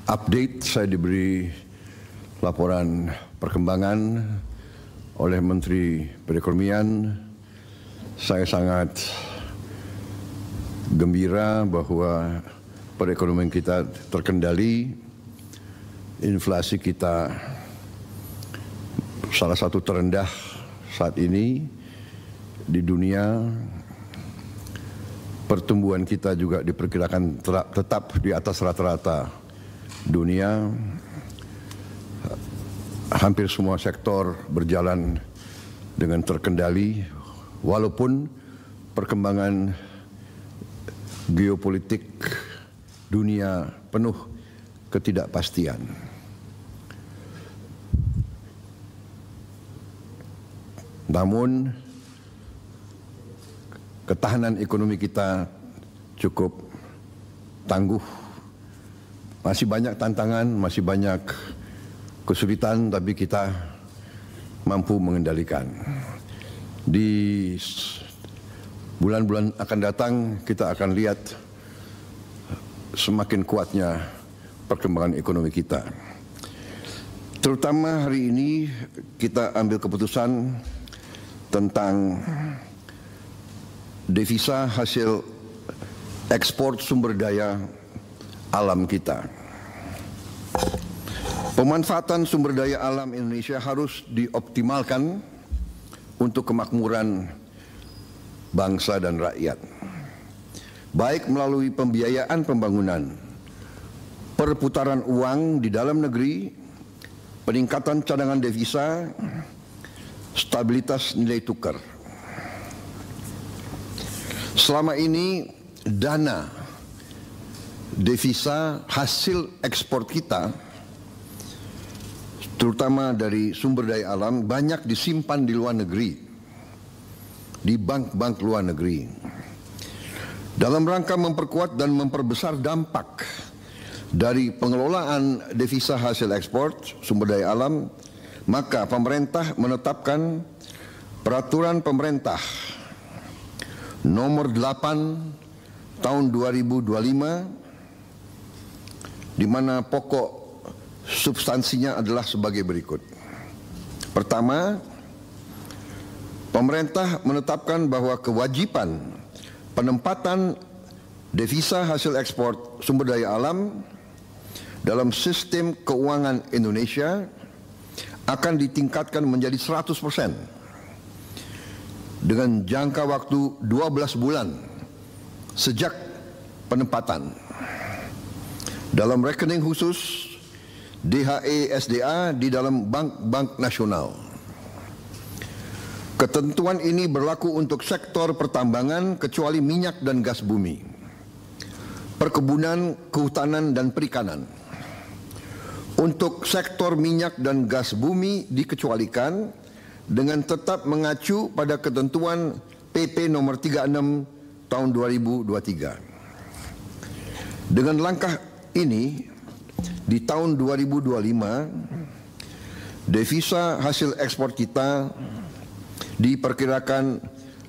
update, saya diberi laporan perkembangan oleh Menteri Perekonomian. Saya sangat gembira bahwa perekonomian kita terkendali, inflasi kita salah satu terendah saat ini di dunia. Pertumbuhan kita juga diperkirakan tetap di atas rata-rata dunia. Hampir semua sektor berjalan dengan terkendali, walaupun perkembangan geopolitik dunia penuh ketidakpastian. Namun ketahanan ekonomi kita cukup tangguh. Masih banyak tantangan, masih banyak kesulitan, tapi kita mampu mengendalikan. Di bulan-bulan akan datang kita akan lihat semakin kuatnya perkembangan ekonomi kita. Terutama hari ini kita ambil keputusan tentang devisa hasil ekspor sumber daya alam kita. Pemanfaatan sumber daya alam Indonesia harus dioptimalkan untuk kemakmuran bangsa dan rakyat, baik melalui pembiayaan pembangunan, perputaran uang di dalam negeri, peningkatan cadangan devisa, stabilitas nilai tukar. Selama ini dana devisa hasil ekspor kita, terutama dari sumber daya alam, banyak disimpan di luar negeri, di bank-bank luar negeri. Dalam rangka memperkuat dan memperbesar dampak dari pengelolaan devisa hasil ekspor sumber daya alam, maka pemerintah menetapkan peraturan pemerintah nomor 8 tahun 2025, di mana pokok substansinya adalah sebagai berikut. Pertama, pemerintah menetapkan bahwa kewajiban penempatan devisa hasil ekspor sumber daya alam dalam sistem keuangan Indonesia akan ditingkatkan menjadi 100% dengan jangka waktu 12 bulan sejak penempatan dalam rekening khusus DHE SDA di dalam bank-bank nasional. Ketentuan ini berlaku untuk sektor pertambangan kecuali minyak dan gas bumi, perkebunan, kehutanan, dan perikanan. Untuk sektor minyak dan gas bumi dikecualikan dengan tetap mengacu pada ketentuan PP nomor 36 tahun 2023. Dengan langkah ini, di tahun 2025, devisa hasil ekspor kita diperkirakan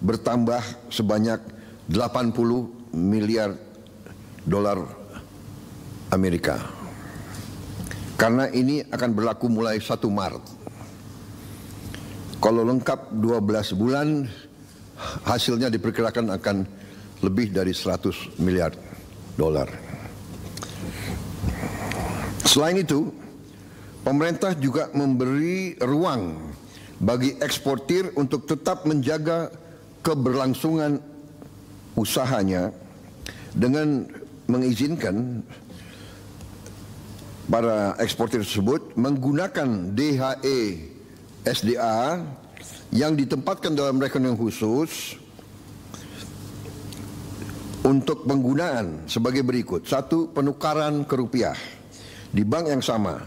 bertambah sebanyak 80 miliar dolar Amerika. Karena ini akan berlaku mulai 1 Maret. Kalau lengkap 12 bulan, hasilnya diperkirakan akan lebih dari 100 miliar dolar. Selain itu, pemerintah juga memberi ruang bagi eksportir untuk tetap menjaga keberlangsungan usahanya dengan mengizinkan para eksportir tersebut menggunakan DHE SDA yang ditempatkan dalam rekening khusus untuk penggunaan sebagai berikut. 1. Penukaran ke rupiah di bank yang sama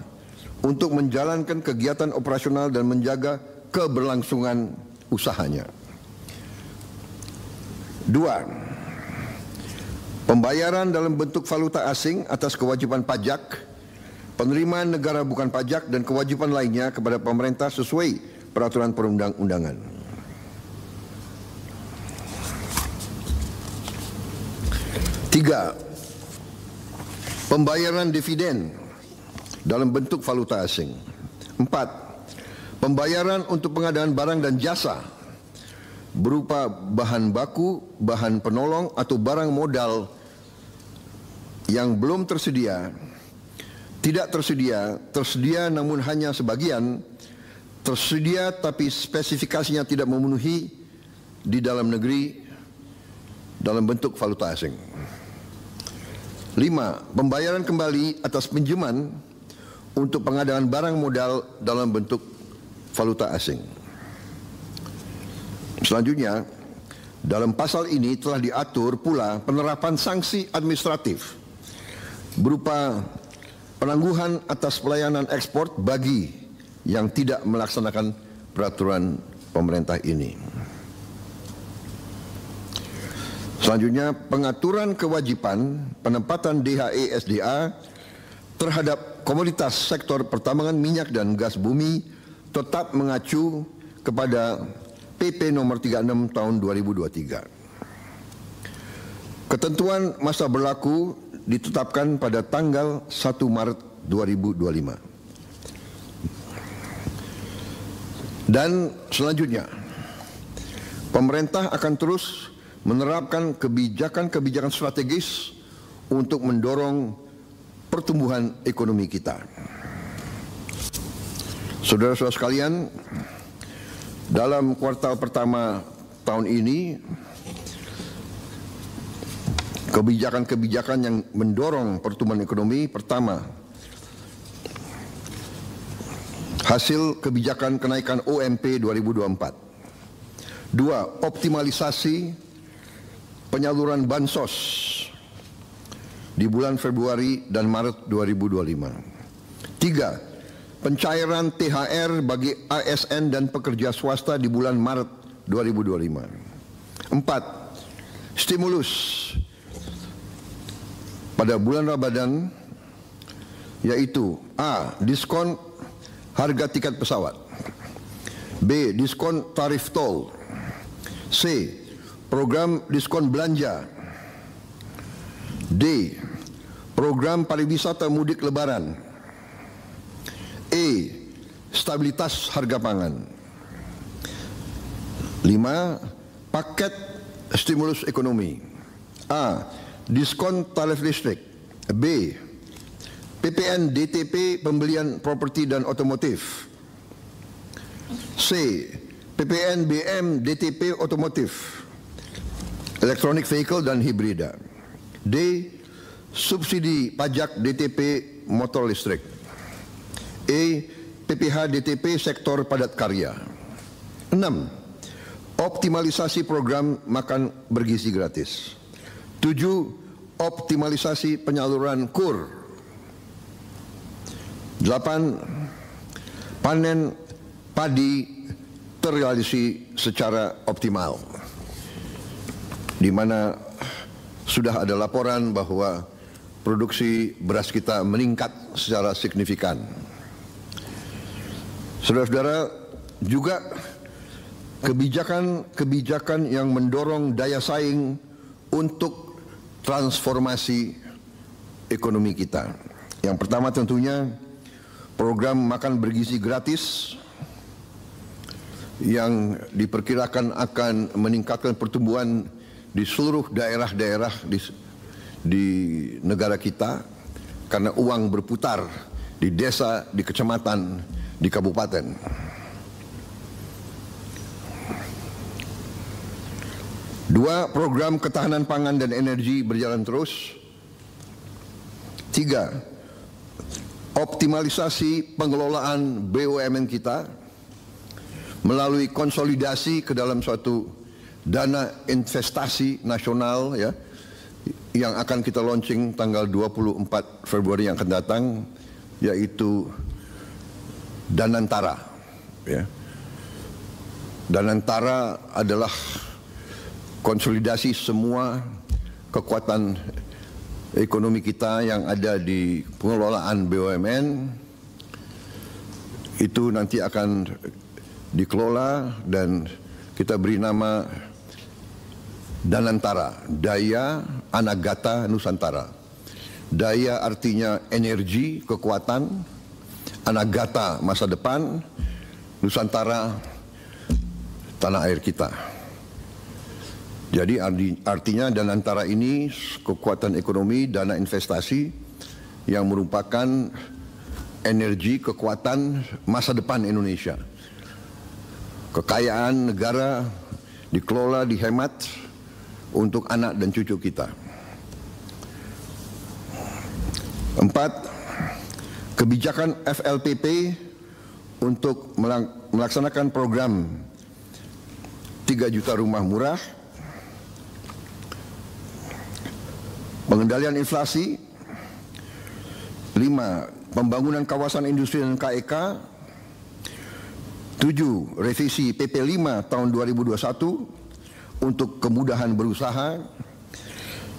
untuk menjalankan kegiatan operasional dan menjaga keberlangsungan usahanya. 2. Pembayaran dalam bentuk valuta asing atas kewajiban pajak, penerimaan negara bukan pajak, dan kewajiban lainnya kepada pemerintah sesuai peraturan perundang-undangan. 3. Pembayaran dividen dalam bentuk valuta asing. 4. Pembayaran untuk pengadaan barang dan jasa berupa bahan baku, bahan penolong atau barang modal yang belum tersedia, tidak tersedia, tersedia namun hanya sebagian, tersedia tapi spesifikasinya tidak memenuhi di dalam negeri dalam bentuk valuta asing. 5. Pembayaran kembali atas pinjaman untuk pengadaan barang modal dalam bentuk valuta asing. Selanjutnya, dalam pasal ini telah diatur pula penerapan sanksi administratif berupa penangguhan atas pelayanan ekspor bagi yang tidak melaksanakan peraturan pemerintah ini. Selanjutnya, pengaturan kewajiban penempatan DHE SDA terhadap komoditas sektor pertambangan minyak dan gas bumi tetap mengacu kepada PP nomor 36 tahun 2023. Ketentuan masa berlaku ditetapkan pada tanggal 1 Maret 2025. Dan selanjutnya, pemerintah akan terus menerapkan kebijakan-kebijakan strategis untuk mendorong pertumbuhan ekonomi kita. Saudara-saudara sekalian, dalam kuartal pertama tahun ini, kebijakan-kebijakan yang mendorong pertumbuhan ekonomi, pertama, hasil kebijakan kenaikan OMP 2024. 2. Optimalisasi penyaluran bansos di bulan Februari dan Maret 2025. 3. Pencairan THR bagi ASN dan pekerja swasta di bulan Maret 2025. 4. Stimulus pada bulan Ramadan, yaitu A. Diskon harga tiket pesawat, B. Diskon tarif tol, C. Program diskon belanja, D. Program pariwisata mudik lebaran, E. Stabilitas harga pangan. 5. Paket stimulus ekonomi. A. Diskon tarif listrik. B. PPN DTP pembelian properti dan otomotif. C. PPN BM DTP otomotif, electronic vehicle dan hibrida. D. Subsidi pajak DTP motor listrik. E. PPH DTP sektor padat karya. 6. Optimalisasi program makan bergizi gratis. 7. Optimalisasi penyaluran KUR. 8. Panen padi terrealisasi secara optimal, di mana sudah ada laporan bahwa produksi beras kita meningkat secara signifikan. Saudara-saudara, juga kebijakan-kebijakan yang mendorong daya saing untuk transformasi ekonomi kita. Yang pertama tentunya program makan bergizi gratis yang diperkirakan akan meningkatkan pertumbuhan di seluruh daerah-daerah di negara kita, karena uang berputar di desa, di kecamatan, di kabupaten. 2. Program ketahanan pangan dan energi berjalan terus. 3. Optimalisasi pengelolaan BUMN kita melalui konsolidasi ke dalam suatu dana investasi nasional, ya, yang akan kita launching tanggal 24 Februari yang akan datang, yaitu Danantara, ya. Danantara adalah konsolidasi semua kekuatan ekonomi kita yang ada di pengelolaan BUMN. Itu nanti akan dikelola dan kita beri nama Danantara, Daya Anagata Nusantara. Daya artinya energi, kekuatan. Anagata masa depan Nusantara, tanah air kita. Jadi artinya dan antara ini kekuatan ekonomi, dana investasi yang merupakan energi kekuatan masa depan Indonesia. Kekayaan negara dikelola, dihemat untuk anak dan cucu kita. 4. Kebijakan FLPP untuk melaksanakan program 3 juta rumah murah, pengendalian inflasi. 5. Pembangunan kawasan industri dan KEK. 7. Revisi PP 5 tahun 2021 untuk kemudahan berusaha.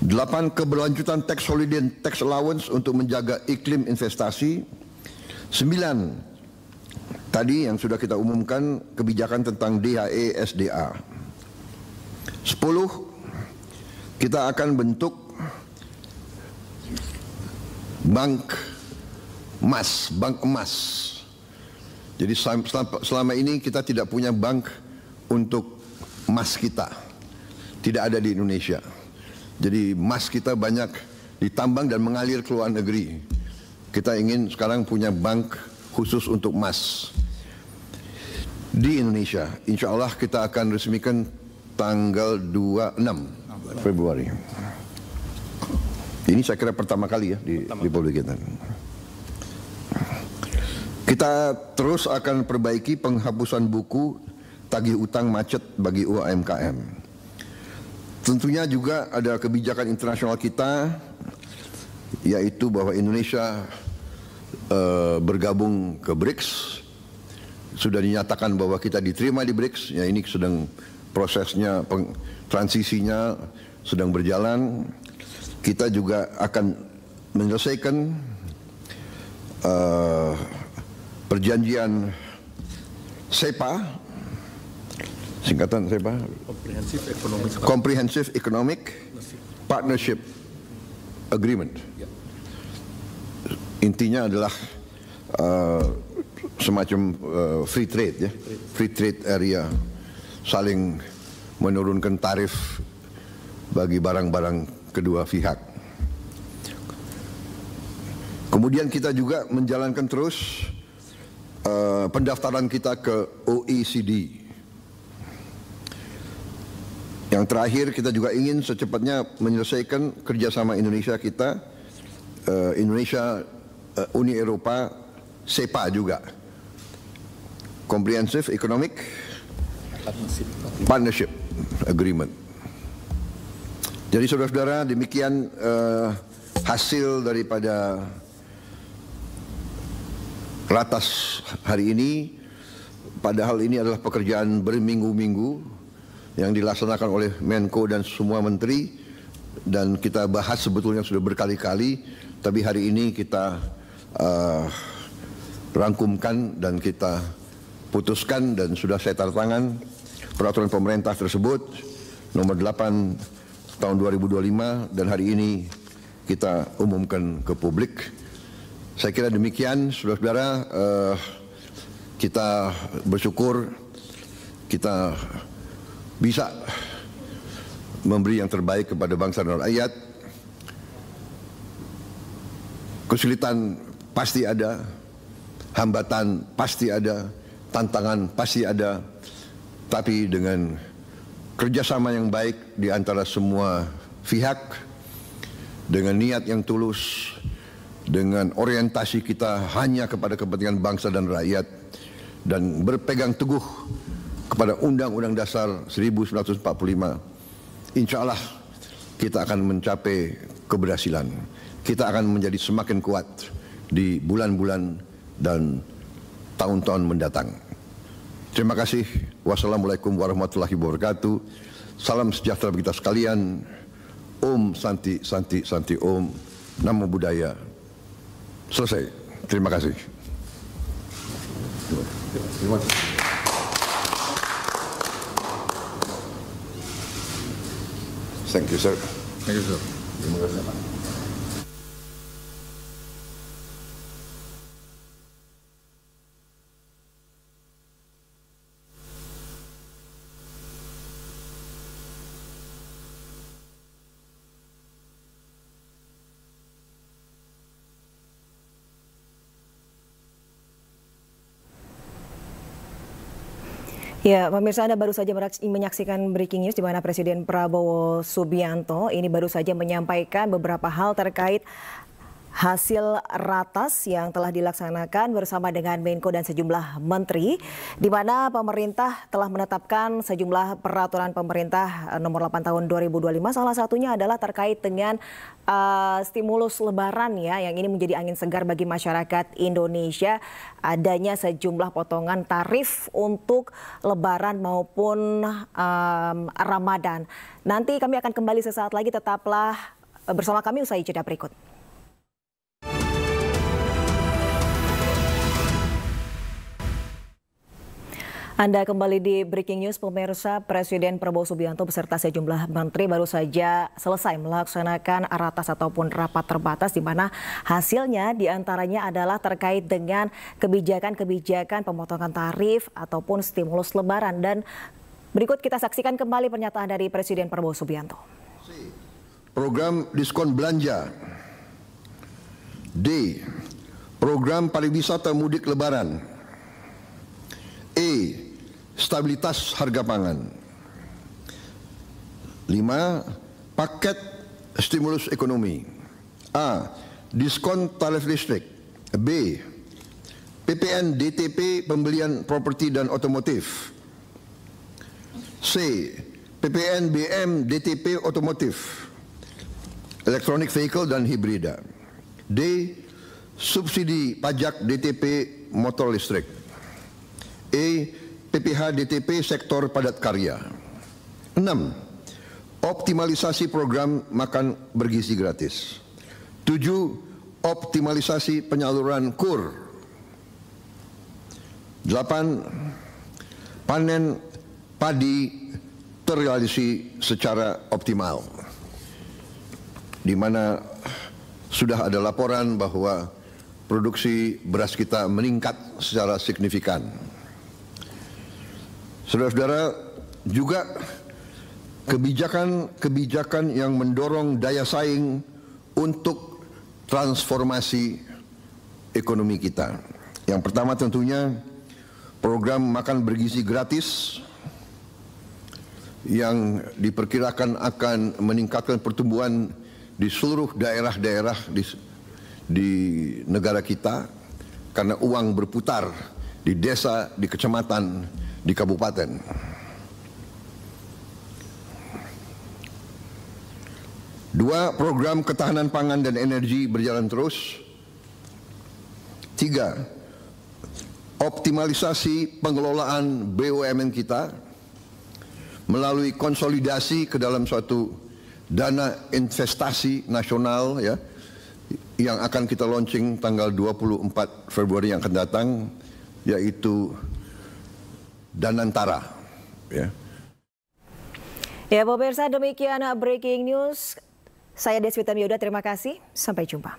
8. Keberlanjutan tax holiday dan tax allowance untuk menjaga iklim investasi. 9. Tadi yang sudah kita umumkan kebijakan tentang DHE SDA. 10. Kita akan bentuk bank emas. Jadi selama ini kita tidak punya bank untuk emas kita. Tidak ada di Indonesia. Jadi emas kita banyak ditambang dan mengalir ke luar negeri. Kita ingin sekarang punya bank khusus untuk emas di Indonesia. Insya Allah kita akan resmikan tanggal 26 Februari. Ini saya kira pertama kali ya di Republik kita. Kita terus akan perbaiki penghapusan buku tagih utang macet bagi UMKM. Tentunya juga ada kebijakan internasional kita, yaitu bahwa Indonesia bergabung ke BRICS. Sudah dinyatakan bahwa kita diterima di BRICS. Ya, ini sedang prosesnya, transisinya sedang berjalan. Kita juga akan menyelesaikan perjanjian SEPA, singkatan SEPA, Comprehensive Economic Partnership Agreement. Intinya adalah semacam free trade, ya, free trade area, saling menurunkan tarif bagi barang-barang kedua pihak. Kemudian kita juga menjalankan terus pendaftaran kita ke OECD. Yang terakhir kita juga ingin secepatnya menyelesaikan kerjasama Indonesia kita, Indonesia Uni Eropa, SEPA juga, Comprehensive Economic Partnership Agreement. Jadi saudara-saudara, demikian hasil daripada ratas hari ini. Padahal ini adalah pekerjaan berminggu-minggu yang dilaksanakan oleh Menko dan semua menteri, dan kita bahas sebetulnya sudah berkali-kali, tapi hari ini kita rangkumkan dan kita putuskan, dan sudah saya tanda tangan peraturan pemerintah tersebut nomor 8 tahun 2025, dan hari ini kita umumkan ke publik. Saya kira demikian, saudara-saudara. Kita bersyukur kita bisa memberi yang terbaik kepada bangsa dan rakyat. Kesulitan pasti ada, hambatan pasti ada, tantangan pasti ada, tapi dengan kerjasama yang baik di antara semua pihak, dengan niat yang tulus, dengan orientasi kita hanya kepada kepentingan bangsa dan rakyat, dan berpegang teguh kepada Undang-Undang Dasar 1945, insya Allah kita akan mencapai keberhasilan. Kita akan menjadi semakin kuat di bulan-bulan dan tahun-tahun mendatang. Terima kasih. Wassalamualaikum warahmatullahi wabarakatuh. Salam sejahtera bagi kita sekalian. Om Santi Santi Santi Om. Namo Buddhaya. Selesai. Terima kasih. Terima kasih. Thank you, sir. Thank you, sir. Terima kasih. Ya, pemirsa, Anda baru saja menyaksikan breaking news di mana Presiden Prabowo Subianto ini baru saja menyampaikan beberapa hal terkait hasil ratas yang telah dilaksanakan bersama dengan Menko dan sejumlah menteri, di mana pemerintah telah menetapkan sejumlah peraturan pemerintah nomor 8 tahun 2025. Salah satunya adalah terkait dengan stimulus lebaran ya, yang ini menjadi angin segar bagi masyarakat Indonesia. Adanya sejumlah potongan tarif untuk lebaran maupun Ramadan. Nanti kami akan kembali sesaat lagi, tetaplah bersama kami usai jeda berikut. Anda kembali di Breaking News, pemirsa. Presiden Prabowo Subianto beserta sejumlah menteri baru saja selesai melaksanakan ratas ataupun rapat terbatas, di mana hasilnya diantaranya adalah terkait dengan kebijakan-kebijakan pemotongan tarif ataupun stimulus lebaran. Dan berikut kita saksikan kembali pernyataan dari Presiden Prabowo Subianto. Program diskon belanja. D. Program pariwisata mudik lebaran. E. Stabilitas harga pangan. 5. Paket stimulus ekonomi. A. Diskon tarif listrik. B. PPN DTP pembelian properti dan otomotif. C. PPN BM DTP otomotif, electronic vehicle dan hibrida. D. Subsidi pajak DTP motor listrik. E. PPH DTP sektor padat karya. 6. Optimalisasi program makan bergizi gratis. 7. Optimalisasi penyaluran KUR. 8. Panen padi terrealisasi secara optimal, di mana sudah ada laporan bahwa produksi beras kita meningkat secara signifikan. Saudara-saudara, juga kebijakan-kebijakan yang mendorong daya saing untuk transformasi ekonomi kita. Yang pertama tentunya program makan bergizi gratis yang diperkirakan akan meningkatkan pertumbuhan di seluruh daerah-daerah di negara kita, karena uang berputar di desa, di kecamatan, di kabupaten. 2. Program ketahanan pangan dan energi berjalan terus. 3. Optimalisasi pengelolaan BUMN kita melalui konsolidasi ke dalam suatu dana investasi nasional ya, yang akan kita launching tanggal 24 Februari yang akan datang, yaitu Danantara. Ya, pemirsa, demikian Breaking News. Saya Deswita Mioda, terima kasih. Sampai jumpa.